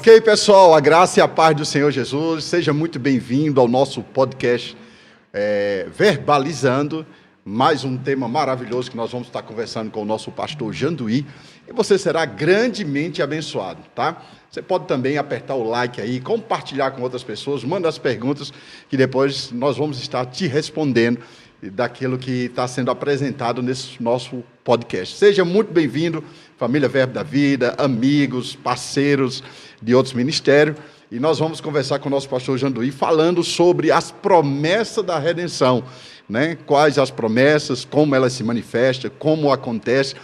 Ok, pessoal, a graça e a paz do Senhor Jesus, seja muito bem-vindo ao nosso podcast Verbalizando, mais um tema maravilhoso que nós vamos estar conversando com o nosso pastor Janduí, e você será grandemente abençoado, tá? Você pode também apertar o like aí, compartilhar com outras pessoas, manda as perguntas que depois nós vamos estar te respondendo daquilo que está sendo apresentado nesse nosso podcast. Seja muito bem-vindo, família Verbo da Vida, amigos, parceiros de outros ministérios, e nós vamos conversar com o nosso pastor Janduí falando sobre as promessas da redenção, né? Quais as promessas, como elas se manifestam, como acontece.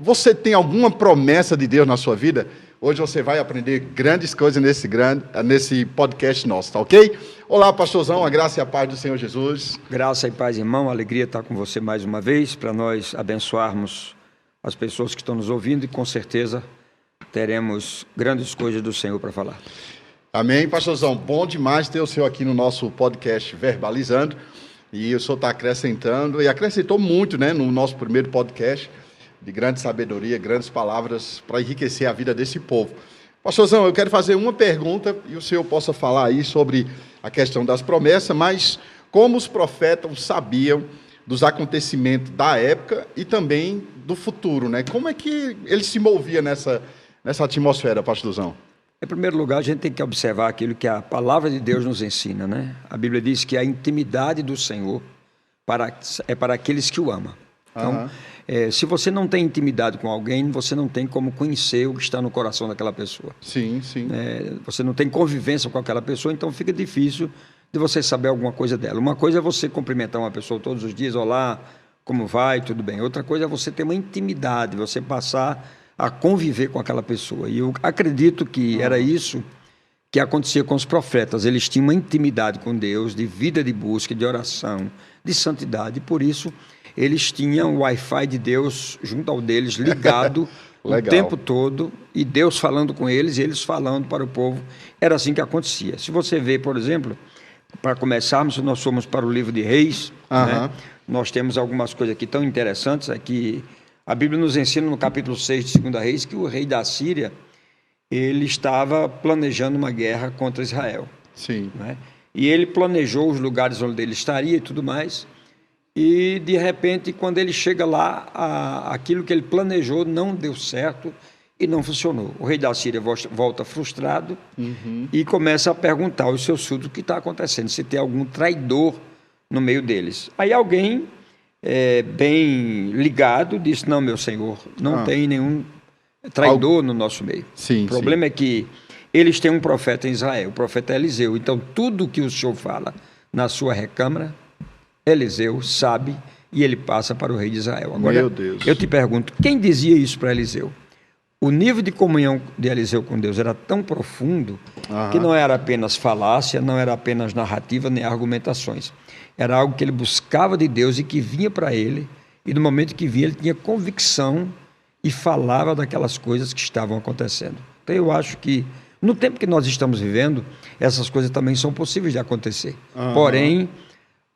Você tem alguma promessa de Deus na sua vida? Hoje você vai aprender grandes coisas nesse podcast nosso, tá ok? Olá, pastorzão, a graça e a paz do Senhor Jesus. Graça e paz, irmão, alegria estar com você mais uma vez, para nós abençoarmos as pessoas que estão nos ouvindo e com certeza teremos grandes coisas do Senhor para falar. Amém, pastorzão, bom demais ter o senhor aqui no nosso podcast Verbalizando, e o senhor está acrescentando, e acrescentou muito, né, no nosso primeiro podcast, de grande sabedoria, grandes palavras para enriquecer a vida desse povo. Pastorzão, eu quero fazer uma pergunta e o senhor possa falar aí sobre a questão das promessas, mas como os profetas sabiam dos acontecimentos da época e também do futuro, né? Como é que ele se movia nessa atmosfera, pastorzão? Em primeiro lugar, a gente tem que observar aquilo que a palavra de Deus nos ensina, né? A Bíblia diz que a intimidade do Senhor é para aqueles que o amam. Então, se você não tem intimidade com alguém, você não tem como conhecer o que está no coração daquela pessoa. Sim, sim. Você não tem convivência com aquela pessoa, então fica difícil de você saber alguma coisa dela. Uma coisa é você cumprimentar uma pessoa todos os dias, olá, como vai, tudo bem. Outra coisa é você ter uma intimidade, você passar a conviver com aquela pessoa. E eu acredito que era isso que acontecia com os profetas. Eles tinham uma intimidade com Deus, de vida de busca, de oração, de santidade, e por isso eles tinham o Wi-Fi de Deus junto ao deles, ligado o tempo todo, e Deus falando com eles, e eles falando para o povo. Era assim que acontecia. Se você vê, por exemplo, para começarmos, nós fomos para o livro de Reis, né? Nós temos algumas coisas aqui tão interessantes, que a Bíblia nos ensina no capítulo 6 de 2 Reis, que o rei da Síria, ele estava planejando uma guerra contra Israel. Sim. Né? E ele planejou os lugares onde ele estaria e tudo mais. E, de repente, quando ele chega lá, aquilo que ele planejou não deu certo e não funcionou. O rei da Síria volta frustrado e começa a perguntar aos seus súditos o que está acontecendo, se tem algum traidor no meio deles. Aí alguém, bem ligado, disse, não, meu senhor, não tem nenhum traidor no nosso meio. Sim, o problema é que eles têm um profeta em Israel, o profeta Eliseu. Então, tudo que o senhor fala na sua recâmara, Eliseu sabe e ele passa para o rei de Israel. Agora, meu Deus. Eu te pergunto, quem dizia isso para Eliseu? O nível de comunhão de Eliseu com Deus era tão profundo que não era apenas falácia, não era apenas narrativa nem argumentações. Era algo que ele buscava de Deus e que vinha para ele, e no momento que vinha ele tinha convicção e falava daquelas coisas que estavam acontecendo. Então eu acho que no tempo que nós estamos vivendo, essas coisas também são possíveis de acontecer. Porém,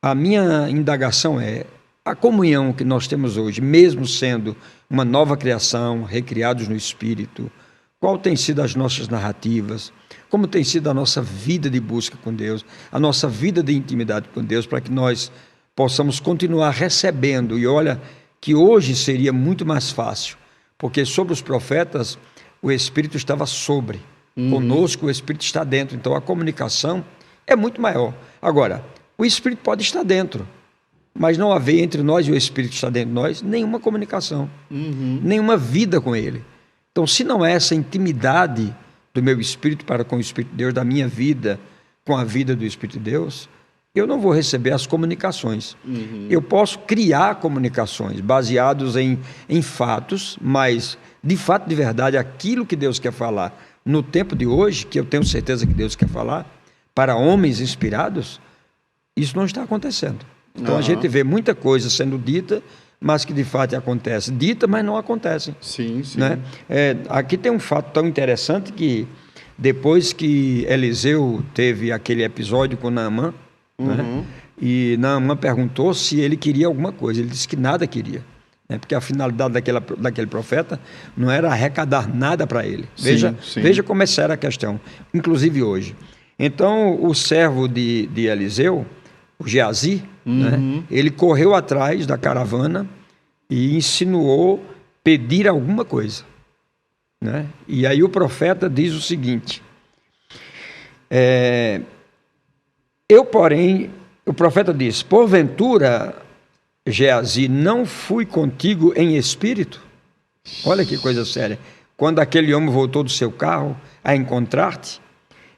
a minha indagação é, a comunhão que nós temos hoje, mesmo sendo uma nova criação, recriados no Espírito, qual tem sido as nossas narrativas, como tem sido a nossa vida de busca com Deus, a nossa vida de intimidade com Deus, para que nós possamos continuar recebendo. E olha que hoje seria muito mais fácil, porque sobre os profetas o Espírito estava sobre, conosco o Espírito está dentro, então a comunicação é muito maior. Agora, o Espírito pode estar dentro, mas não haver entre nós e o Espírito estar dentro de nós nenhuma comunicação, nenhuma vida com Ele. Então, se não é essa intimidade do meu Espírito para com o Espírito de Deus, da minha vida com a vida do Espírito de Deus, eu não vou receber as comunicações. Eu posso criar comunicações baseados em fatos, mas, de fato, de verdade, aquilo que Deus quer falar no tempo de hoje, que eu tenho certeza que Deus quer falar, para homens inspirados, isso não está acontecendo. Então a gente vê muita coisa sendo dita, mas que de fato acontece. Dita, mas não acontecem. Sim, sim. Né? Aqui tem um fato tão interessante que depois que Eliseu teve aquele episódio com Naamã, né? E Naamã perguntou se ele queria alguma coisa. Ele disse que nada queria. né? Porque a finalidade daquele profeta não era arrecadar nada para ele. Veja como é séria a questão, inclusive hoje. Então, o servo de Eliseu, o Geazi, né? Ele correu atrás da caravana e insinuou pedir alguma coisa, né? E aí o profeta diz o seguinte, o profeta diz, porventura, Geazi, não fui contigo em espírito? Olha que coisa séria. Quando aquele homem voltou do seu carro a encontrar-te,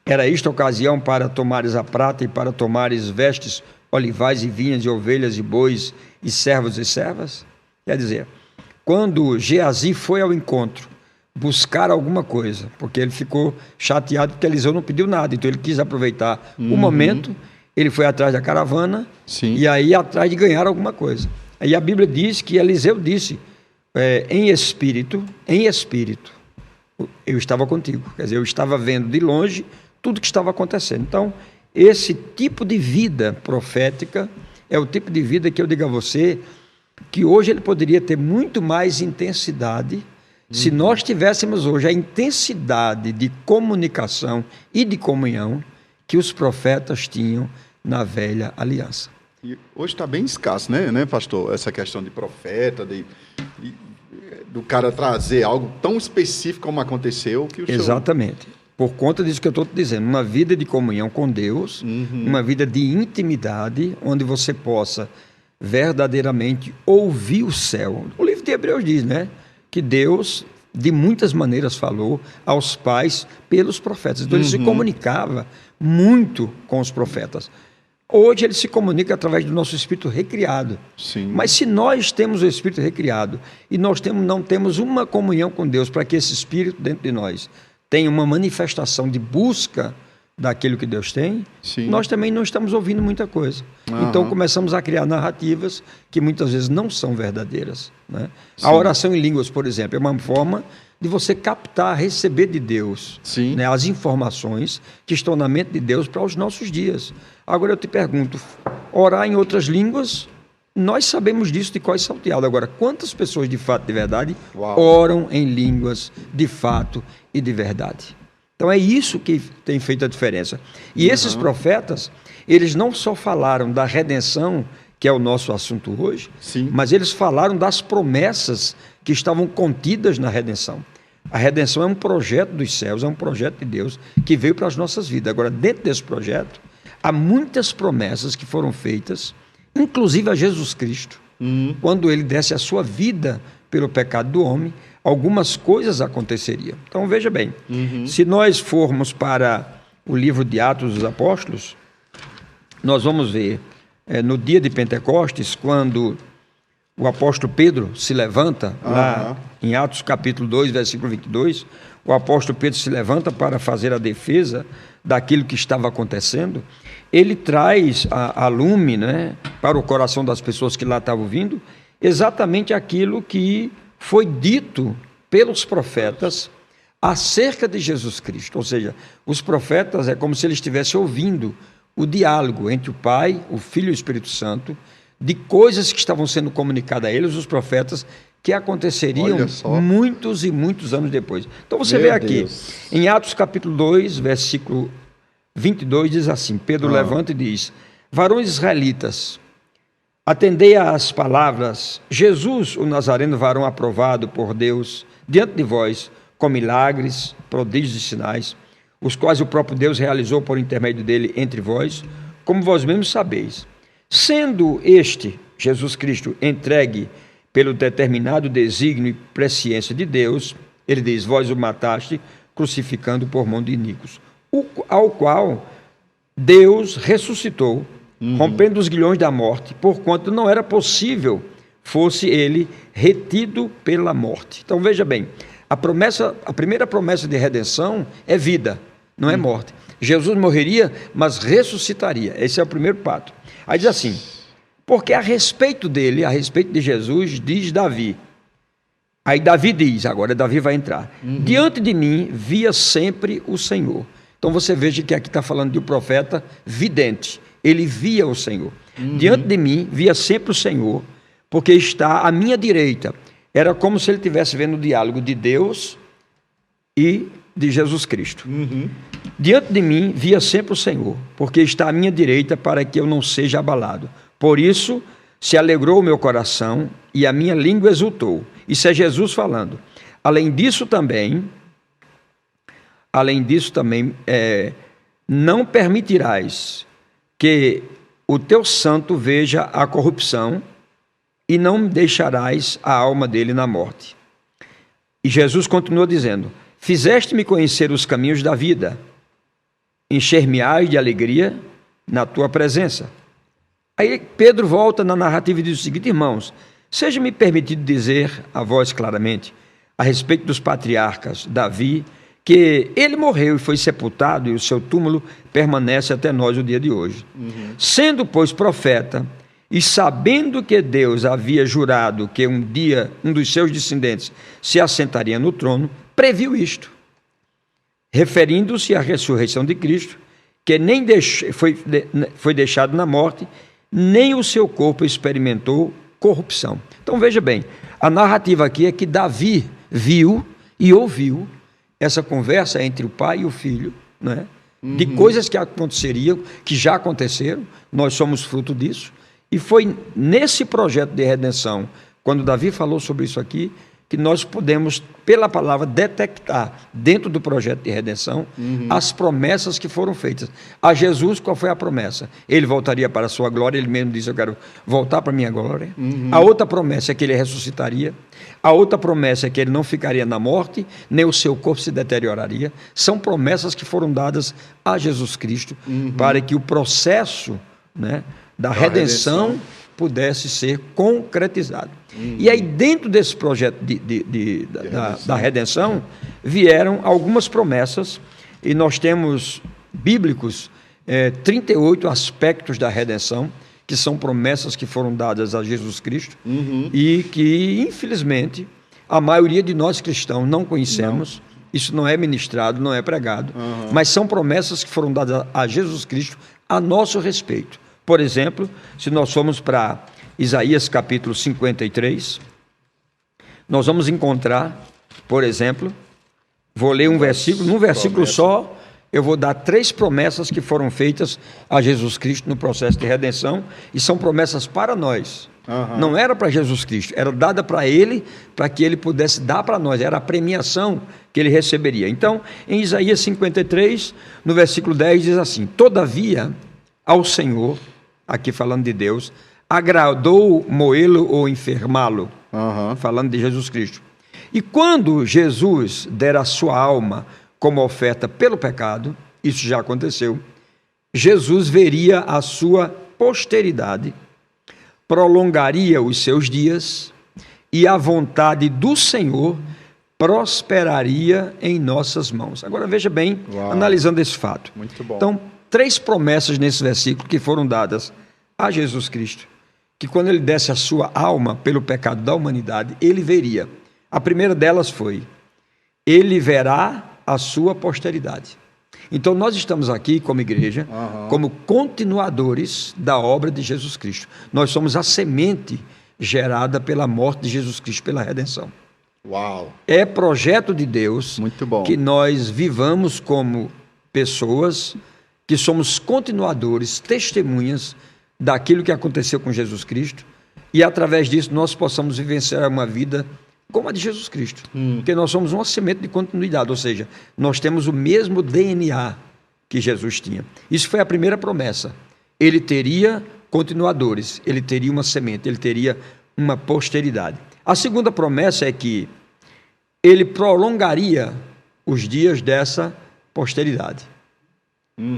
era esta ocasião para tomares a prata e para tomares vestes, olivais e vinhas e ovelhas e bois e servos e servas? Quer dizer, quando Geazi foi ao encontro buscar alguma coisa, porque ele ficou chateado porque Eliseu não pediu nada, então ele quis aproveitar o momento, ele foi atrás da caravana e aí atrás de ganhar alguma coisa. Aí a Bíblia diz que Eliseu disse, em espírito, eu estava contigo. Quer dizer, eu estava vendo de longe tudo que estava acontecendo. Então, esse tipo de vida profética é o tipo de vida que eu digo a você que hoje ele poderia ter muito mais intensidade se nós tivéssemos hoje a intensidade de comunicação e de comunhão que os profetas tinham na velha aliança. E hoje está bem escasso, né, pastor? Essa questão de profeta, do cara trazer algo tão específico como aconteceu. Que Exatamente. Por conta disso que eu estou te dizendo, uma vida de comunhão com Deus, uma vida de intimidade, onde você possa verdadeiramente ouvir o céu. O livro de Hebreus diz, né, que Deus, de muitas maneiras, falou aos pais pelos profetas. Então, ele se comunicava muito com os profetas. Hoje, ele se comunica através do nosso espírito recriado. Sim. Mas se nós temos o espírito recriado e nós não temos uma comunhão com Deus para que esse espírito dentro de nós tenha uma manifestação de busca daquilo que Deus tem, nós também não estamos ouvindo muita coisa. Então começamos a criar narrativas que muitas vezes não são verdadeiras, né? A oração em línguas, por exemplo, é uma forma de você captar, receber de Deus, né, as informações que estão na mente de Deus para os nossos dias. Agora eu te pergunto, orar em outras línguas, nós sabemos disso de cor salteado. Agora, quantas pessoas de fato, de verdade, oram em línguas de fato e de verdade? Então é isso que tem feito a diferença. E esses profetas, eles não só falaram da redenção, que é o nosso assunto hoje, mas eles falaram das promessas que estavam contidas na redenção. A redenção é um projeto dos céus, é um projeto de Deus que veio para as nossas vidas. Agora, dentro desse projeto, há muitas promessas que foram feitas, inclusive a Jesus Cristo, quando ele desse a sua vida pelo pecado do homem, algumas coisas aconteceriam. Então, veja bem, se nós formos para o livro de Atos dos Apóstolos, nós vamos ver, no dia de Pentecostes, quando o apóstolo Pedro se levanta, lá em Atos capítulo 2, versículo 22, o apóstolo Pedro se levanta para fazer a defesa daquilo que estava acontecendo. Ele traz a lume, né, para o coração das pessoas que lá estavam vindo, exatamente aquilo que foi dito pelos profetas acerca de Jesus Cristo. Ou seja, os profetas é como se eles estivessem ouvindo o diálogo entre o Pai, o Filho e o Espírito Santo, de coisas que estavam sendo comunicadas a eles, os profetas, que aconteceriam muitos e muitos anos depois. Então você vê aqui, em Atos capítulo 2, versículo 22, diz assim, Pedro levanta e diz, varões israelitas, atendei às palavras, Jesus, o Nazareno, varão aprovado por Deus, diante de vós, com milagres, prodígios e sinais, os quais o próprio Deus realizou por intermédio dele entre vós, como vós mesmos sabeis. Sendo este, Jesus Cristo, entregue pelo determinado desígnio e presciência de Deus, ele diz, vós o mataste, crucificando por mão de iníquos, ao qual Deus ressuscitou, rompendo os grilhões da morte, porquanto não era possível fosse ele retido pela morte. Então veja bem, a primeira promessa de redenção é vida, não é morte. Jesus morreria, mas ressuscitaria. Esse é o primeiro passo. Aí diz assim, porque a respeito dele, a respeito de Jesus, diz Davi. Aí Davi diz, agora Davi vai entrar. Diante de mim via sempre o Senhor. Então você veja que aqui está falando de um profeta vidente. Ele via o Senhor. Diante de mim via sempre o Senhor. porque está à minha direita. Era como se ele estivesse vendo o diálogo de Deus e de Jesus Cristo. Diante de mim via sempre o Senhor, porque está à minha direita para que eu não seja abalado. Por isso se alegrou o meu coração e a minha língua exultou. Isso é Jesus falando. Além disso também, não permitirás que o teu santo veja a corrupção e não deixarás a alma dele na morte. E Jesus continua dizendo: fizeste-me conhecer os caminhos da vida, encher-me-ás de alegria na tua presença. Aí Pedro volta na narrativa e diz o seguinte: irmãos, seja-me permitido dizer a vós claramente, a respeito dos patriarcas, Davi, que ele morreu e foi sepultado, e o seu túmulo permanece até nós o dia de hoje. Sendo, pois, profeta, e sabendo que Deus havia jurado que um dia um dos seus descendentes se assentaria no trono, previu isto, referindo-se à ressurreição de Cristo, que nem foi deixado na morte, nem o seu corpo experimentou corrupção. Então veja bem, a narrativa aqui é que Davi viu e ouviu essa conversa entre o pai e o filho, né? De coisas que aconteceriam, que já aconteceram, nós somos fruto disso, e foi nesse projeto de redenção, quando Davi falou sobre isso aqui, que nós podemos, pela palavra, detectar dentro do projeto de redenção as promessas que foram feitas. A Jesus, qual foi a promessa? Ele voltaria para a sua glória, ele mesmo disse: eu quero voltar para a minha glória. A outra promessa é que ele ressuscitaria. A outra promessa é que ele não ficaria na morte, nem o seu corpo se deterioraria. São promessas que foram dadas a Jesus Cristo para que o processo, né, da redenção pudesse ser concretizado. E aí, dentro desse projeto da redenção, vieram algumas promessas, e nós temos bíblicos 38 aspectos da redenção, que são promessas que foram dadas a Jesus Cristo, e que, infelizmente, a maioria de nós cristãos não conhecemos. Isso não é ministrado, não é pregado, mas são promessas que foram dadas a Jesus Cristo a nosso respeito. Por exemplo, se nós formos para Isaías capítulo 53, nós vamos encontrar, por exemplo, vou ler um versículo, num versículo só, eu vou dar 3 promessas que foram feitas a Jesus Cristo no processo de redenção, e são promessas para nós. Não era para Jesus Cristo, era dada para ele, para que ele pudesse dar para nós, era a premiação que ele receberia. Então, em Isaías 53, no versículo 10, diz assim: todavia ao Senhor, aqui falando de Deus, agradou moê-lo ou enfermá-lo, falando de Jesus Cristo. E quando Jesus der a sua alma como oferta pelo pecado, isso já aconteceu, Jesus veria a sua posteridade, prolongaria os seus dias, e a vontade do Senhor prosperaria em nossas mãos. Agora veja bem, analisando esse fato. Muito bom. Então, 3 promessas nesse versículo que foram dadas a Jesus Cristo, que quando ele desse a sua alma pelo pecado da humanidade, ele veria. A primeira delas foi: ele verá a sua posteridade. Então nós estamos aqui como igreja, como continuadores da obra de Jesus Cristo. Nós somos a semente gerada pela morte de Jesus Cristo, pela redenção. É projeto de Deus que nós vivamos como pessoas que somos continuadores, testemunhas daquilo que aconteceu com Jesus Cristo, e através disso nós possamos vivenciar uma vida como a de Jesus Cristo, porque nós somos uma semente de continuidade, ou seja, nós temos o mesmo DNA que Jesus tinha. Isso foi a primeira promessa. Ele teria continuadores, ele teria uma semente, ele teria uma posteridade. A segunda promessa é que ele prolongaria os dias dessa posteridade.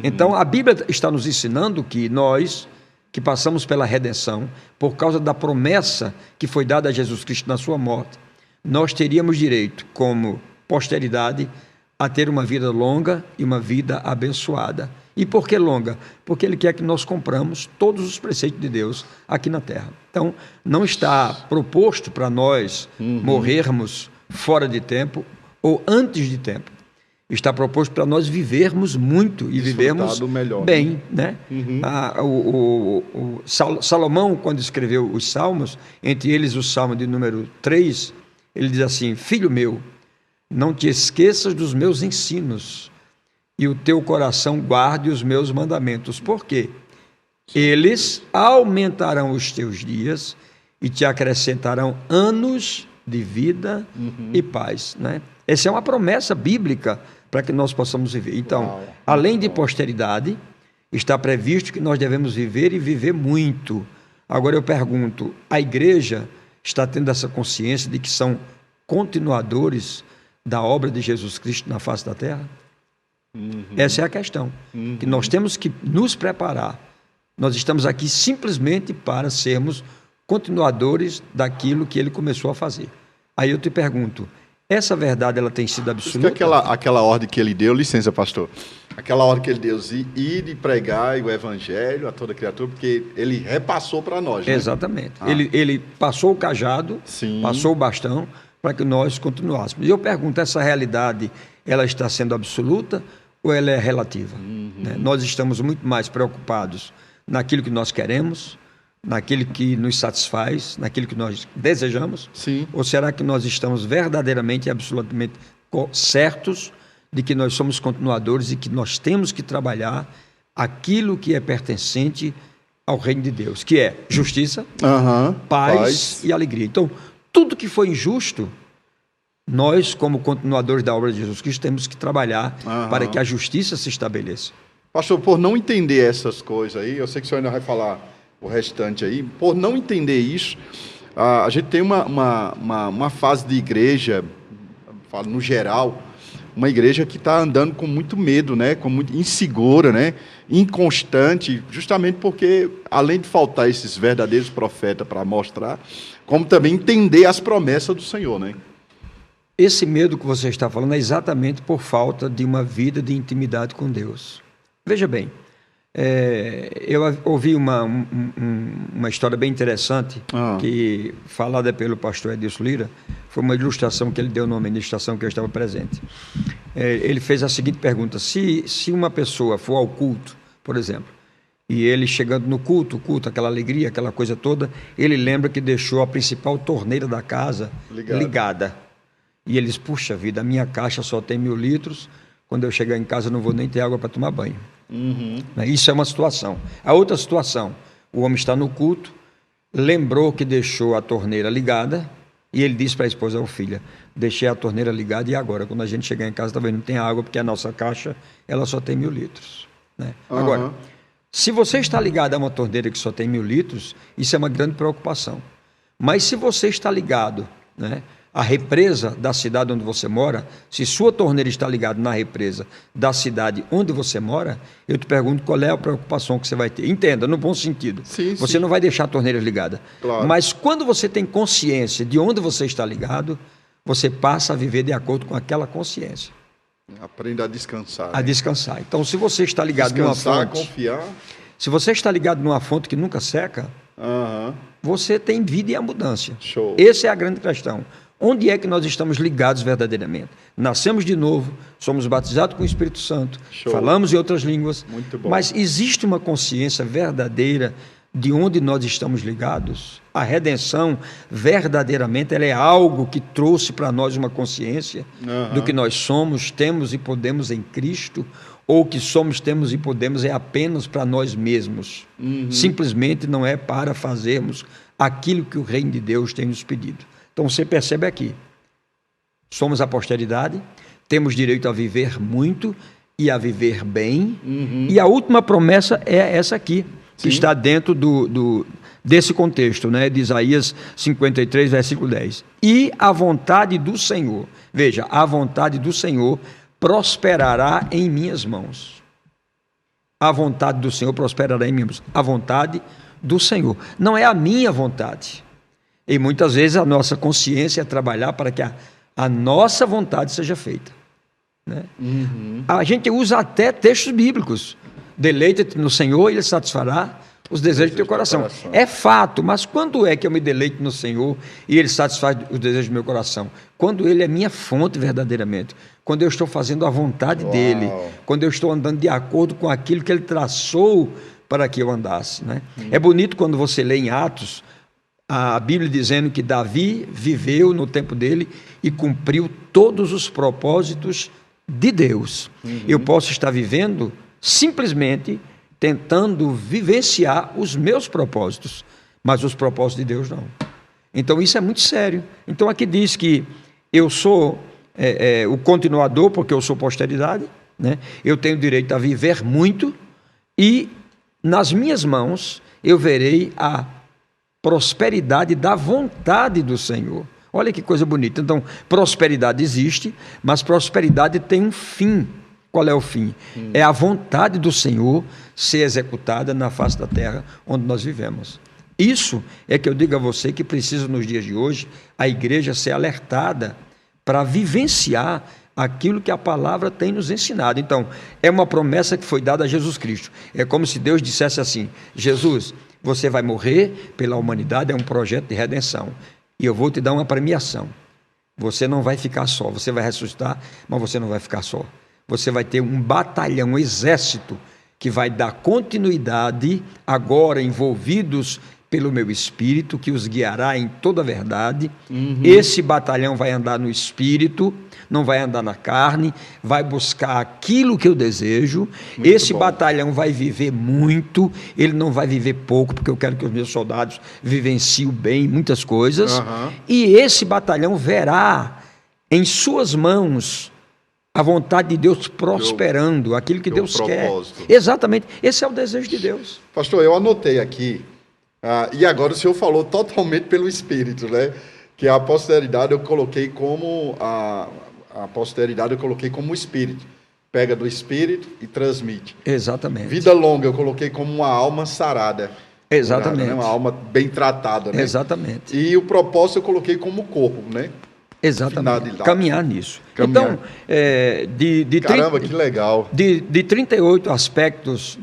Então a Bíblia está nos ensinando que nós, que passamos pela redenção, por causa da promessa que foi dada a Jesus Cristo na sua morte, nós teríamos direito, como posteridade, a ter uma vida longa e uma vida abençoada. E por que longa? Porque Ele quer que nós compramos todos os preceitos de Deus aqui na terra. Então, não está proposto para nós morrermos fora de tempo ou antes de tempo. está proposto para nós vivermos muito e vivermos melhor, bem, né? Salomão, quando escreveu os Salmos, entre eles o Salmo de número 3, ele diz assim: filho meu, não te esqueças dos meus ensinos, e o teu coração guarde os meus mandamentos. Por quê? Eles aumentarão os teus dias e te acrescentarão anos de vida e paz, né? Essa é uma promessa bíblica para que nós possamos viver. Então, além de posteridade, está previsto que nós devemos viver e viver muito. Agora eu pergunto, a igreja está tendo essa consciência de que são continuadores da obra de Jesus Cristo na face da terra? Essa é a questão, que nós temos que nos preparar. Nós estamos aqui simplesmente para sermos continuadores daquilo que ele começou a fazer. Aí eu te pergunto, essa verdade ela tem sido absoluta? Que aquela ordem que ele deu, licença, pastor, aquela ordem que ele deu, ir e pregar o evangelho a toda criatura, porque ele repassou para nós, né? Exatamente. Ele passou o cajado, passou o bastão, para que nós continuássemos. E eu pergunto, essa realidade, ela está sendo absoluta ou ela é relativa? Né? Nós estamos muito mais preocupados naquilo que nós queremos, naquilo que nos satisfaz, naquilo que nós desejamos? Sim. Ou será que nós estamos verdadeiramente e absolutamente certos de que nós somos continuadores e que nós temos que trabalhar aquilo que é pertencente ao reino de Deus, que é justiça, paz e alegria. Então, tudo que foi injusto, nós, como continuadores da obra de Jesus Cristo, temos que trabalhar para que a justiça se estabeleça. Pastor, por não entender essas coisas aí, eu sei que o senhor ainda vai falar o restante aí, por não entender isso, a gente tem uma fase de igreja, no geral, uma igreja que está andando com muito medo, né? Com muito insegura, né? Inconstante, justamente porque, além de faltar esses verdadeiros profetas para mostrar, como também entender as promessas do Senhor, né? Esse medo que você está falando é exatamente por falta de uma vida de intimidade com Deus. Veja bem, eu ouvi uma história bem interessante, que falada pelo pastor Edilson Lira, foi uma ilustração que ele deu numa ministração que eu estava presente. Ele fez a seguinte pergunta: se uma pessoa for ao culto, por exemplo, e ele chegando no culto, aquela alegria, aquela coisa toda, ele lembra que deixou a principal torneira da casa ligada. E ele diz: puxa vida, a minha caixa só tem 1000 litros, quando eu chegar em casa eu não vou nem ter água para tomar banho. Isso é uma situação. A outra situação, o homem está no culto, lembrou que deixou a torneira ligada, e ele disse para a esposa ou filha: deixei a torneira ligada e agora, quando a gente chegar em casa, talvez não tenha água, porque a nossa caixa ela só tem 1000 litros. Né? Agora, se você está ligado a uma torneira que só tem 1000 litros, isso é uma grande preocupação. Mas se você está ligado, né, à represa da cidade onde você mora, se sua torneira está ligada na represa da cidade onde você mora, eu te pergunto qual é a preocupação que você vai ter. Entenda, no bom sentido. Você não vai deixar a torneira ligada. Claro. Mas quando você tem consciência de onde você está ligado, você passa a viver de acordo com aquela consciência. Aprenda a descansar. A descansar. Então, se você está ligado numa fonte... confiar. Se você está ligado numa fonte que nunca seca, você tem vida e abundância. Show. Essa é a grande questão. Onde é que nós estamos ligados verdadeiramente? Nascemos de novo, somos batizados com o Espírito Santo, falamos em outras línguas, mas existe uma consciência verdadeira de onde nós estamos ligados? A redenção, verdadeiramente, ela é algo que trouxe para nós uma consciência do que nós somos, temos e podemos em Cristo, ou que somos, temos e podemos é apenas para nós mesmos. Simplesmente não é para fazermos aquilo que o reino de Deus tem nos pedido. Então você percebe aqui, somos a posteridade, temos direito a viver muito e a viver bem, e a última promessa é essa aqui, que está dentro desse contexto, né, de Isaías 53, versículo 10. E a vontade do Senhor, veja, a vontade do Senhor prosperará em minhas mãos. A vontade do Senhor prosperará em minhas mãos. A vontade do Senhor. Não é a minha vontade. E muitas vezes a nossa consciência é trabalhar para que a nossa vontade seja feita. Né? A gente usa até textos bíblicos. Deleita-te no Senhor e Ele satisfará os desejos do teu coração. É fato, mas quando é que eu me deleito no Senhor e Ele satisfaz os desejos do meu coração? Quando Ele é minha fonte verdadeiramente, quando eu estou fazendo a vontade dEle, quando eu estou andando de acordo com aquilo que Ele traçou para que eu andasse, né? É bonito quando você lê em Atos a Bíblia dizendo que Davi viveu no tempo dele e cumpriu todos os propósitos de Deus. Eu posso estar vivendo simplesmente tentando vivenciar os meus propósitos, mas os propósitos de Deus não. Então isso é muito sério. Então aqui diz que eu sou o continuador, porque eu sou posteridade, né? Eu tenho direito a viver muito e nas minhas mãos eu verei a prosperidade da vontade do Senhor. Olha que coisa bonita. Então, prosperidade existe, mas prosperidade tem um fim. Qual é o fim? É a vontade do Senhor ser executada na face da terra onde nós vivemos. Isso é que eu digo a você que precisa, nos dias de hoje, a igreja ser alertada para vivenciar aquilo que a palavra tem nos ensinado. Então, é uma promessa que foi dada a Jesus Cristo. É como se Deus dissesse assim: Jesus, você vai morrer pela humanidade, é um projeto de redenção. E eu vou te dar uma premiação. Você não vai ficar só, você vai ressuscitar, mas você não vai ficar só. Você vai ter um batalhão, um exército, que vai dar continuidade, agora envolvidos pelo meu Espírito, que os guiará em toda a verdade. Esse batalhão vai andar no Espírito, não vai andar na carne, vai buscar aquilo que eu desejo. Esse batalhão vai viver muito, ele não vai viver pouco, porque eu quero que os meus soldados vivenciem bem muitas coisas. E esse batalhão verá em suas mãos a vontade de Deus prosperando, aquilo que Deus quer. Exatamente, esse é o desejo de Deus. Pastor, eu anotei aqui, e agora o senhor falou totalmente pelo Espírito, né? Que a posteridade eu coloquei como a posteridade eu coloquei como Espírito. Pega do Espírito e transmite. Exatamente. Vida longa eu coloquei como uma alma sarada. Exatamente. Curada, né? Uma alma bem tratada, né? Exatamente. E o propósito eu coloquei como corpo, né? Exatamente. Caminhar nisso. Caminhar. Então, Caramba, que legal. De 38 aspectos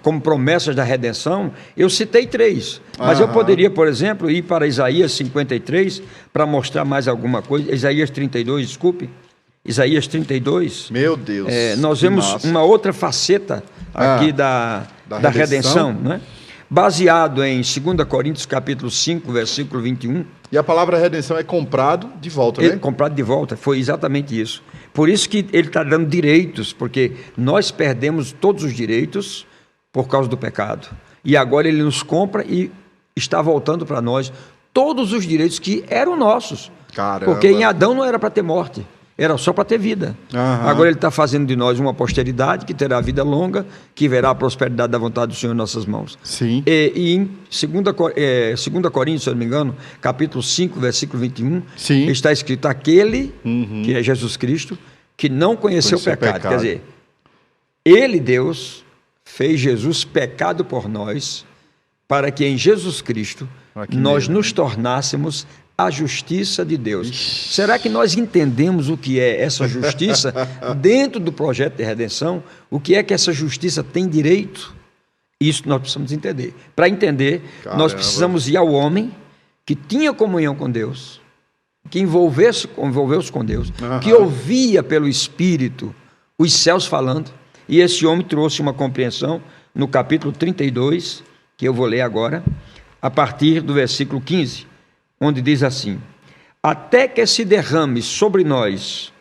como promessas da redenção, eu citei 3. Mas eu poderia, por exemplo, ir para Isaías 53 para mostrar mais alguma coisa. Isaías 32, desculpe. Isaías 32. Meu Deus. Nós vemos uma outra faceta aqui da redenção, né? Baseado em 2 Coríntios capítulo 5, versículo 21. E a palavra redenção é comprado de volta, né? Comprado de volta, foi exatamente isso. Por isso que ele está dando direitos, porque nós perdemos todos os direitos por causa do pecado. E agora ele nos compra e está voltando para nós todos os direitos que eram nossos. Caramba. Porque em Adão não era para ter morte, era só para ter vida. Agora ele está fazendo de nós uma posteridade que terá vida longa, que verá a prosperidade da vontade do Senhor em nossas mãos. Sim. E em 2 Coríntios, se eu não me engano, capítulo 5, versículo 21, Sim. está escrito: aquele, que é Jesus Cristo, que não conheceu o pecado. Quer dizer, ele, Deus, fez Jesus pecado por nós, para que em Jesus Cristo nós nos tornássemos a justiça de Deus. Ixi. Será que nós entendemos o que é essa justiça dentro do projeto de redenção? O que é que essa justiça tem direito? Isso nós precisamos entender. Para entender, nós precisamos ir ao homem que tinha comunhão com Deus, que envolveu-se com Deus, que ouvia pelo Espírito os céus falando, e esse homem trouxe uma compreensão no capítulo 32, que eu vou ler agora, a partir do versículo 15, onde diz assim: até que se derrame sobre nós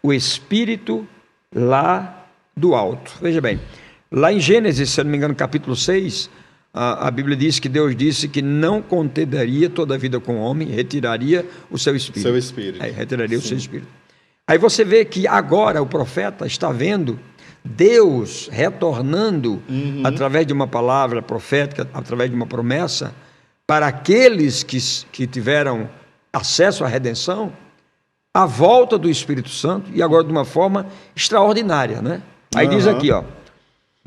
o Espírito lá do alto. Veja bem, lá em Gênesis, se eu não me engano, capítulo 6, a Bíblia diz que Deus disse que não contenderia toda a vida com o homem, retiraria o seu Espírito. Seu Espírito. Retiraria o seu Espírito. Aí você vê que agora o profeta está vendo Deus retornando através de uma palavra profética, através de uma promessa, para aqueles que tiveram acesso à redenção, a volta do Espírito Santo, e agora de uma forma extraordinária, né? Aí diz aqui,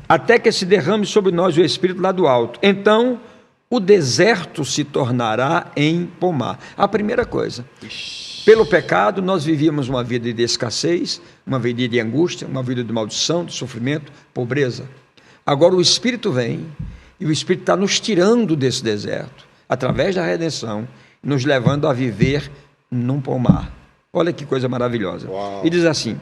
até que se derrame sobre nós o Espírito lá do alto, então o deserto se tornará em pomar. A primeira coisa, pelo pecado nós vivíamos uma vida de escassez, uma vida de angústia, uma vida de maldição, de sofrimento, pobreza. Agora o Espírito vem, E o Espírito está nos tirando desse deserto, através da redenção, nos levando a viver num pomar. Olha que coisa maravilhosa. Uau. E diz assim: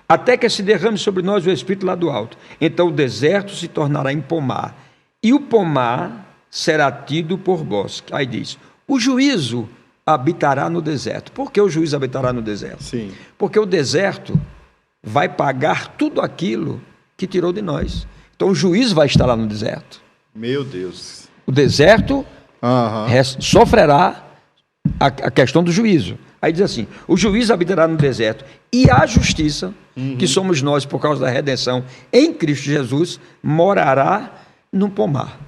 até que se derrame sobre nós o Espírito lá do alto. Então o deserto se tornará em pomar, e o pomar será tido por bosque. Aí diz: o juízo habitará no deserto. Por que o juízo habitará no deserto? Sim. Porque o deserto vai pagar tudo aquilo que tirou de nós. Então o juízo vai estar lá no deserto. Meu Deus. O deserto sofrerá a questão do juízo. Aí diz assim: o juízo habitará no deserto, e a justiça, que somos nós por causa da redenção em Cristo Jesus, morará no pomar.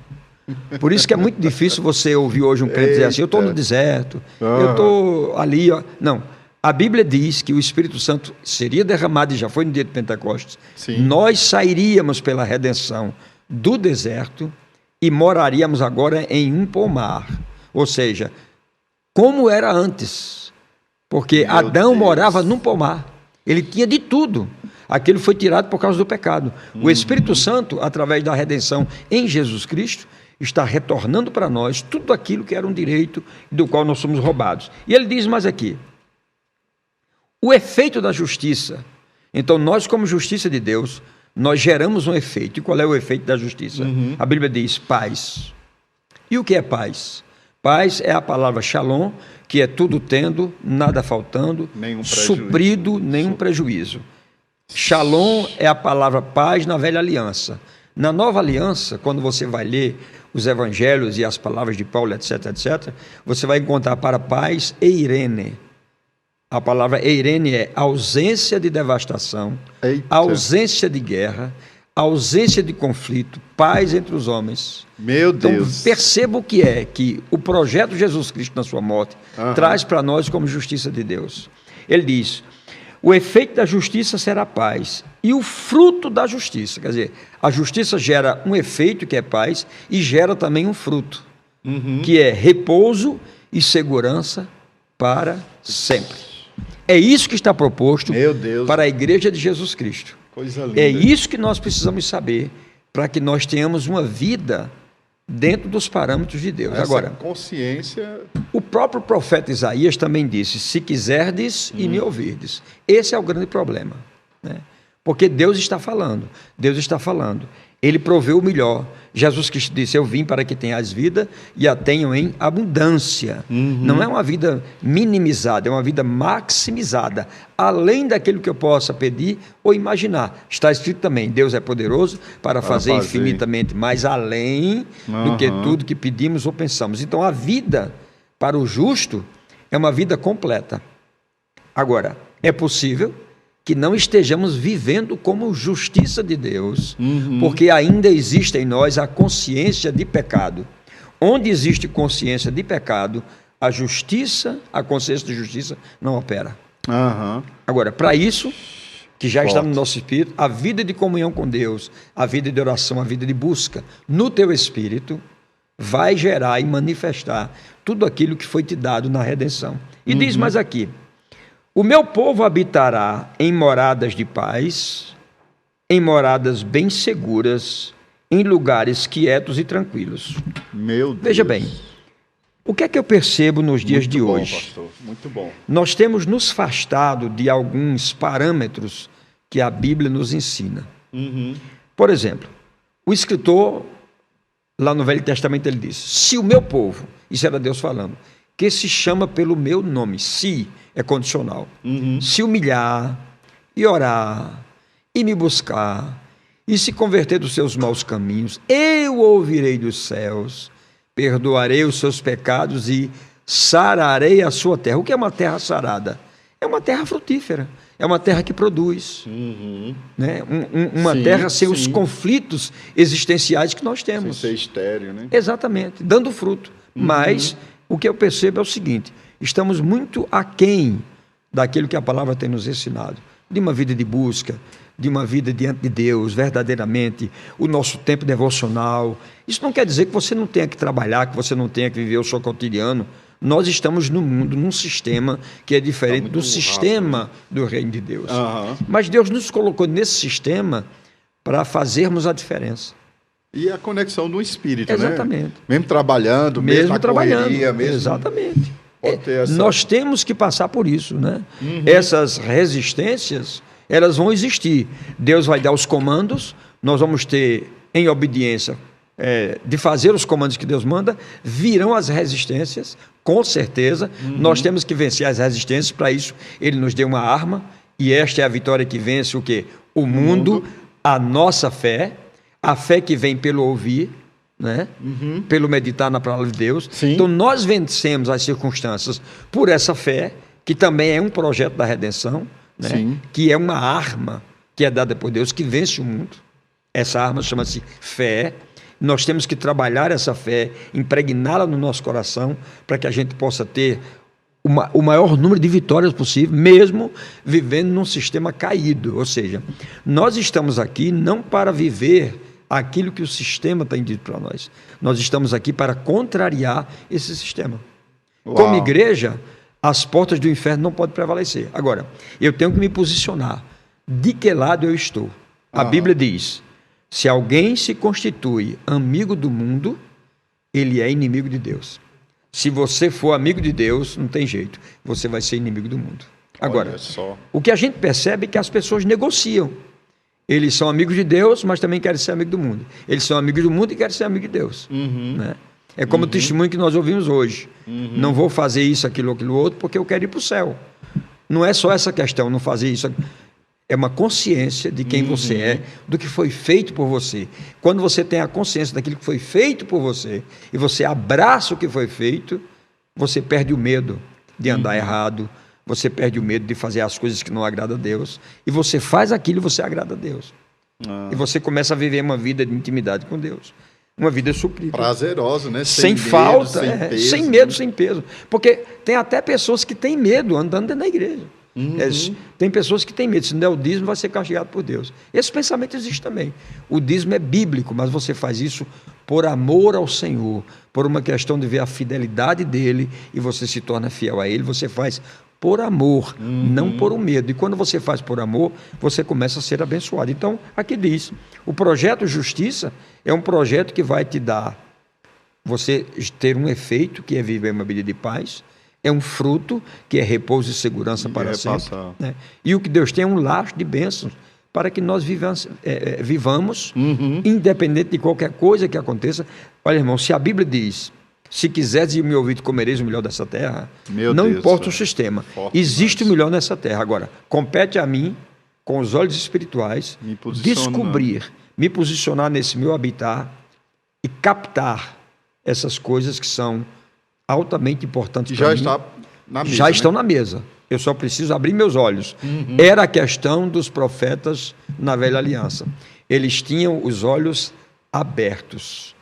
Por isso que é muito difícil você ouvir hoje um crente dizer assim: eu estou no deserto, eu estou ali. Ó. Não, a Bíblia diz que o Espírito Santo seria derramado, e já foi no dia de Pentecostes. Sim. Nós sairíamos pela redenção do deserto e moraríamos agora em um pomar. Ou seja, como era antes. Porque Adão morava num pomar. Ele tinha de tudo. Aquilo foi tirado por causa do pecado. O Espírito Santo, através da redenção em Jesus Cristo, está retornando para nós tudo aquilo que era um direito do qual nós somos roubados. E ele diz mais aqui: o efeito da justiça. Então, nós, como justiça de Deus, nós geramos um efeito. E qual é o efeito da justiça? A Bíblia diz paz. E o que é paz? Paz é a palavra shalom, que é tudo tendo, nada faltando, suprido, nenhum prejuízo. Shalom é a palavra paz na velha aliança. Na nova aliança, quando você vai ler os evangelhos e as palavras de Paulo, etc., etc., você vai encontrar para paz eirene. A palavra eirene é ausência de devastação, ausência de guerra, ausência de conflito, paz entre os homens. Meu Deus. Então, perceba o que é que o projeto de Jesus Cristo na sua morte traz para nós como justiça de Deus. Ele diz: o efeito da justiça será paz, e o fruto da justiça. Quer dizer, a justiça gera um efeito, que é paz, e gera também um fruto, que é repouso e segurança para sempre. É isso que está proposto para a igreja de Jesus Cristo. Coisa linda. É isso que nós precisamos saber para que nós tenhamos uma vida dentro dos parâmetros de Deus. Essa agora, consciência. o próprio profeta Isaías também disse: se quiserdes e me ouvirdes. Esse é o grande problema, né? Porque Deus está falando. Deus está falando. Ele proveu o melhor. Jesus Cristo disse: eu vim para que tenhas vida e a tenham em abundância. Não é uma vida minimizada, é uma vida maximizada, além daquilo que eu possa pedir ou imaginar. Está escrito também: Deus é poderoso para fazer infinitamente mais além do que tudo que pedimos ou pensamos. Então, a vida para o justo é uma vida completa. Agora, é possível que não estejamos vivendo como justiça de Deus, porque ainda existe em nós a consciência de pecado. Onde existe consciência de pecado, a justiça, a consciência de justiça não opera. Agora, para isso, que já está no nosso espírito, a vida de comunhão com Deus, a vida de oração, a vida de busca no teu espírito, vai gerar e manifestar tudo aquilo que foi te dado na redenção. E diz mais aqui: o meu povo habitará em moradas de paz, em moradas bem seguras, em lugares quietos e tranquilos. Meu Deus. Veja bem, o que é que eu percebo nos dias de hoje? Pastor. Muito bom. Nós temos nos afastado de alguns parâmetros que a Bíblia nos ensina. Por exemplo, o escritor, lá no Velho Testamento, ele diz: se o meu povo, isso era Deus falando, que se chama pelo meu nome, se é condicional, se humilhar e orar e me buscar e se converter dos seus maus caminhos, eu ouvirei dos céus, perdoarei os seus pecados e sararei a sua terra. O que é uma terra sarada? É uma terra frutífera, é uma terra que produz, né? Uma terra sem os conflitos existenciais que nós temos. Sem ser estéril, né? Exatamente, dando fruto. Mas o que eu percebo é o seguinte: estamos muito aquém daquilo que a palavra tem nos ensinado, de uma vida de busca, de uma vida diante de Deus, verdadeiramente, o nosso tempo devocional. Isso não quer dizer que você não tenha que trabalhar, que você não tenha que viver o seu cotidiano. Nós estamos no mundo, num sistema que é diferente do sistema do reino de Deus. Mas Deus nos colocou nesse sistema para fazermos a diferença. E a conexão do espírito, Exatamente. né? Mesmo trabalhando, mesmo na correria, mesmo... Exatamente. Essa... Nós temos que passar por isso, né? Essas resistências, elas vão existir. Deus vai dar os comandos, nós vamos ter, em obediência, de fazer os comandos que Deus manda, virão as resistências, com certeza. Nós temos que vencer as resistências, para isso Ele nos deu uma arma, e esta é a vitória que vence o quê? O mundo, a nossa fé, a fé que vem pelo ouvir, né? Pelo meditar na palavra de Deus. Sim. Então nós vencemos as circunstâncias por essa fé, que também é um projeto da redenção, né? Sim. Que é uma arma que é dada por Deus, que vence o mundo. Essa arma chama-se fé. Nós temos que trabalhar essa fé, impregná-la no nosso coração, para que a gente possa ter o maior número de vitórias possível, mesmo vivendo num sistema caído. Ou seja, nós estamos aqui não para viver aquilo que o sistema tem dito para nós. Nós estamos aqui para contrariar esse sistema. Uau. Como igreja, as portas do inferno não podem prevalecer. Agora, eu tenho que me posicionar. De que lado eu estou? A Bíblia diz: se alguém se constitui amigo do mundo, ele é inimigo de Deus. Se você for amigo de Deus, não tem jeito, você vai ser inimigo do mundo. Agora, o que a gente percebe é que as pessoas negociam. Eles são amigos de Deus, mas também querem ser amigos do mundo. Eles são amigos do mundo e querem ser amigos de Deus. Né? É como o testemunho que nós ouvimos hoje. Não vou fazer isso, aquilo outro, porque eu quero ir para o céu. Não é só essa questão, não fazer isso. É uma consciência de quem você é, do que foi feito por você. Quando você tem a consciência daquilo que foi feito por você, e você abraça o que foi feito, você perde o medo de andar errado, você perde o medo de fazer as coisas que não agradam a Deus, e você faz aquilo e você agrada a Deus. E você começa a viver uma vida de intimidade com Deus. Uma vida suprida. Prazerosa, né? Sem falta, sem medo, sem peso. Porque tem até pessoas que têm medo andando dentro da igreja. Tem pessoas que têm medo, se não der o dízimo, vai ser castigado por Deus. Esse pensamento existe também. O dízimo é bíblico, mas você faz isso por amor ao Senhor, por uma questão de ver a fidelidade dele, e você se torna fiel a ele. Você faz por amor, não por um medo. E quando você faz por amor, você começa a ser abençoado. Então, aqui diz, o projeto Justiça é um projeto que vai te dar, você ter um efeito, que é viver uma vida de paz. É um fruto que é repouso e segurança para sempre. Né? E o que Deus tem é um laço de bênçãos para que nós vivamos independente de qualquer coisa que aconteça. Olha, irmão, se a Bíblia diz: se quiseres me ouvir, comereis o melhor dessa terra, não importa o sistema, existe o melhor nessa terra. Agora, compete a mim, com os olhos espirituais, me posicionar nesse meu habitat e captar essas coisas que são altamente importantes para mim. Está na mesa, já estão na mesa. Eu só preciso abrir meus olhos. Era a questão dos profetas na velha aliança. Eles tinham os olhos abertos.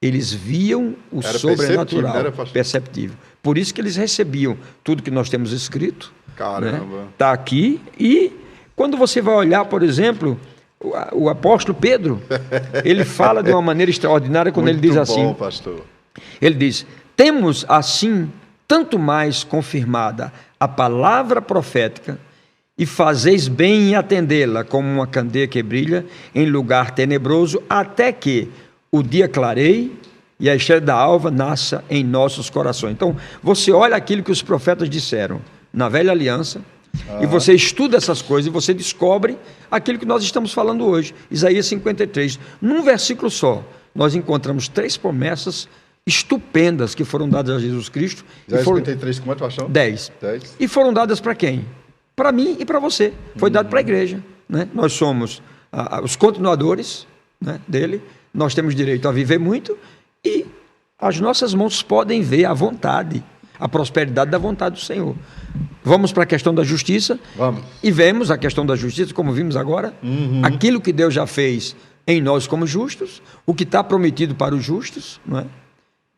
Eles viam o sobrenatural, perceptível. Por isso que eles recebiam tudo que nós temos escrito. Caramba. Está aqui. E quando você vai olhar, por exemplo, o apóstolo Pedro, ele fala de uma maneira extraordinária quando ele diz assim. Bom, pastor. Ele diz: temos assim tanto mais confirmada a palavra profética, e fazeis bem em atendê-la como uma candeia que brilha em lugar tenebroso, até que o dia clareie e a estrela da alva nasça em nossos corações. Então, você olha aquilo que os profetas disseram na velha aliança, e você estuda essas coisas, e você descobre aquilo que nós estamos falando hoje. Isaías 53. Num versículo só, nós encontramos 3 promessas estupendas que foram dadas a Jesus Cristo. Isaías 53, quanto, pastor? 10. E foram dadas para quem? Para mim e para você. Foi dado para a igreja. Né? Nós somos os continuadores, né, dele. Nós temos direito a viver muito, e as nossas mãos podem ver a vontade, a prosperidade da vontade do Senhor. Vamos para a questão da justiça. Vamos. E vemos a questão da justiça, como vimos agora. Aquilo que Deus já fez em nós como justos, o que está prometido para os justos, não é?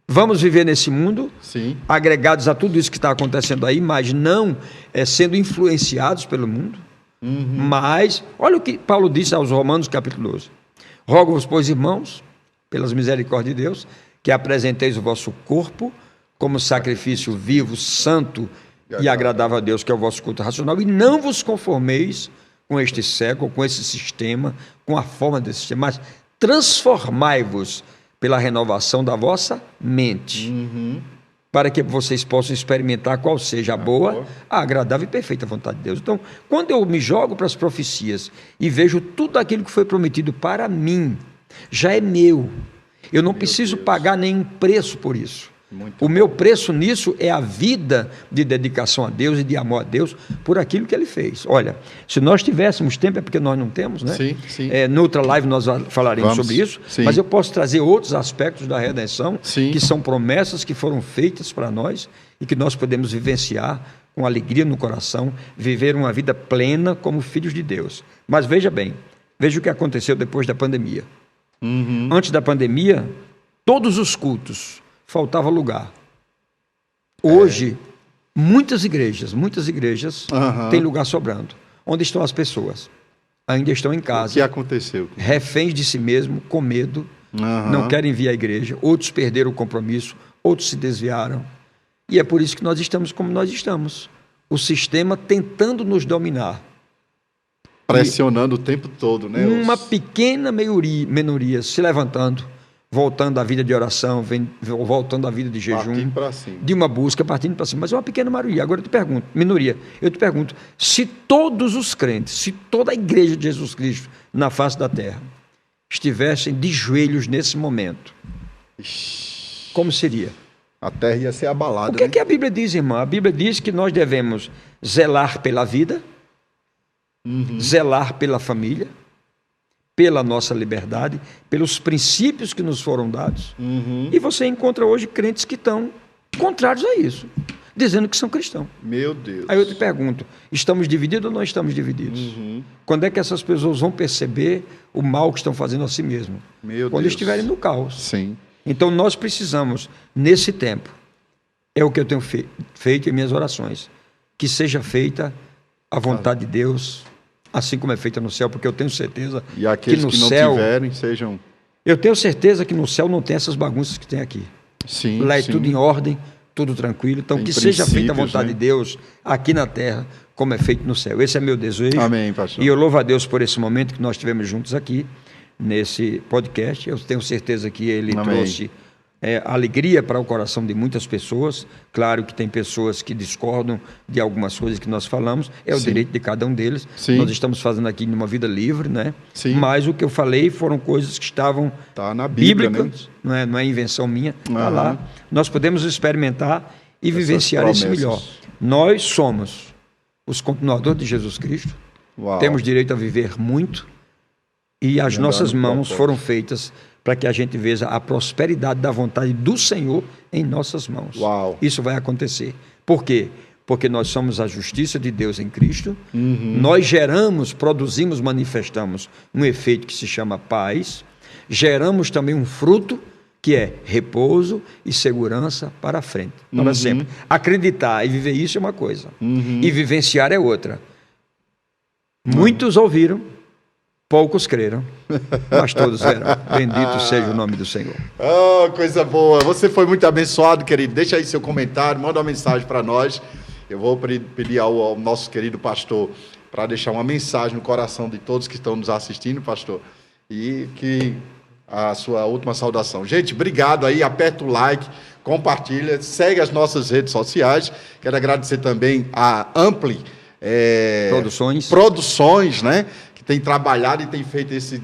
Vamos viver nesse mundo, sim, agregados a tudo isso que está acontecendo aí, mas não sendo influenciados pelo mundo. Mas, olha o que Paulo disse aos Romanos, capítulo 12. Rogo-vos, pois, irmãos, pelas misericórdias de Deus, que apresenteis o vosso corpo como sacrifício vivo, santo e agradável a Deus, que é o vosso culto racional, e não vos conformeis com este século, com esse sistema, com a forma desse sistema, mas transformai-vos pela renovação da vossa mente, para que vocês possam experimentar qual seja a boa, a agradável e perfeita vontade de Deus. Então, quando eu me jogo para as profecias e vejo tudo aquilo que foi prometido para mim, já é meu. Eu não preciso pagar nenhum preço por isso. O meu preço nisso é a vida de dedicação a Deus e de amor a Deus por aquilo que Ele fez. Olha, se nós tivéssemos tempo, é porque nós não temos, né? Sim, sim. No outra live nós falaremos sobre isso, sim. Mas eu posso trazer outros aspectos da redenção, Sim. que são promessas que foram feitas para nós e que nós podemos vivenciar com alegria no coração, viver uma vida plena como filhos de Deus. Mas veja bem, veja o que aconteceu depois da pandemia. Antes da pandemia, todos os cultos, faltava lugar. Hoje, muitas igrejas têm lugar sobrando. Onde estão as pessoas? Ainda estão em casa. O que aconteceu? Reféns de si mesmo, com medo, não querem vir à igreja. Outros perderam o compromisso, outros se desviaram. E é por isso que nós estamos como nós estamos. O sistema tentando nos dominar. Pressionando o tempo todo, né? Uma pequena minoria se levantando, voltando à vida de oração, voltando à vida de jejum, de uma busca, partindo para cima. Mas é uma pequena maioria. Agora eu te pergunto, se todos os crentes, se toda a igreja de Jesus Cristo na face da terra estivessem de joelhos nesse momento, como seria? A terra ia ser abalada. O que é que a Bíblia diz, irmã? A Bíblia diz que nós devemos zelar pela vida, zelar pela família, pela nossa liberdade, pelos princípios que nos foram dados. E você encontra hoje crentes que estão contrários a isso, dizendo que são cristãos. Meu Deus. Aí eu te pergunto, estamos divididos ou não estamos divididos? Quando é que essas pessoas vão perceber o mal que estão fazendo a si mesmo? Quando estiverem no caos. Sim. Então nós precisamos, nesse tempo, é o que eu tenho feito em minhas orações, que seja feita a vontade de Deus, assim como é feita no céu, porque eu tenho certeza e aqueles que no que não céu tiverem, sejam... Eu tenho certeza que no céu não tem essas bagunças que tem aqui. Sim, lá é tudo em ordem, tudo tranquilo. Então, que seja feita a vontade de Deus aqui na terra, como é feito no céu. Esse é meu desejo. Amém, pastor. E eu louvo a Deus por esse momento que nós tivemos juntos aqui, nesse podcast. Eu tenho certeza que ele trouxe alegria para o coração de muitas pessoas. Claro que tem pessoas que discordam de algumas coisas que nós falamos, é o direito de cada um deles. Nós estamos fazendo aqui numa vida livre, né? Mas o que eu falei foram coisas que estavam na Bíblia, bíblicas, né? Não é invenção minha, está lá. Nós podemos experimentar e vivenciar isso melhor. Nós somos os continuadores de Jesus Cristo, temos direito a viver muito e as nossas mãos foram feitas para que a gente veja a prosperidade da vontade do Senhor em nossas mãos. Isso vai acontecer. Por quê? Porque nós somos a justiça de Deus em Cristo, nós geramos, produzimos, manifestamos um efeito que se chama paz, geramos também um fruto que é repouso e segurança para a frente, para sempre. Acreditar e viver isso é uma coisa, e vivenciar é outra. Muitos ouviram, poucos creram, mas todos verão. Bendito seja o nome do Senhor. Oh, coisa boa. Você foi muito abençoado, querido. Deixa aí seu comentário, manda uma mensagem para nós. Eu vou pedir ao nosso querido pastor para deixar uma mensagem no coração de todos que estão nos assistindo, pastor. E que a sua última saudação. Gente, obrigado aí. Aperta o like, compartilha, segue as nossas redes sociais. Quero agradecer também a Ampli Produções, né? Tem trabalhado e tem feito esse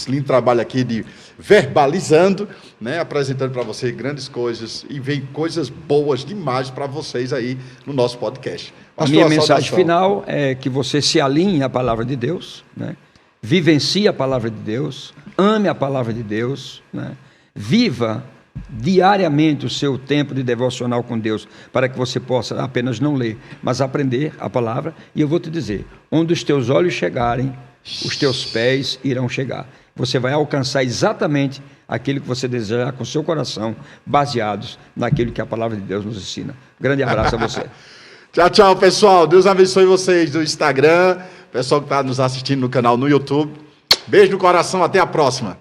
lindo trabalho aqui de verbalizando, né, apresentando para você grandes coisas e vem coisas boas demais para vocês aí no nosso podcast. A minha mensagem final é que você se alinhe à palavra de Deus, né? Vivencie a palavra de Deus, ame a palavra de Deus, né? Viva diariamente o seu tempo de devocional com Deus, para que você possa apenas não ler, mas aprender a palavra. E eu vou te dizer, onde os teus olhos chegarem, os teus pés irão chegar. Você vai alcançar exatamente aquilo que você desejar com o seu coração, baseados naquilo que a palavra de Deus nos ensina. Grande abraço a você. Tchau, tchau, pessoal. Deus abençoe vocês do Instagram, pessoal que está nos assistindo no canal no YouTube. Beijo no coração, até a próxima.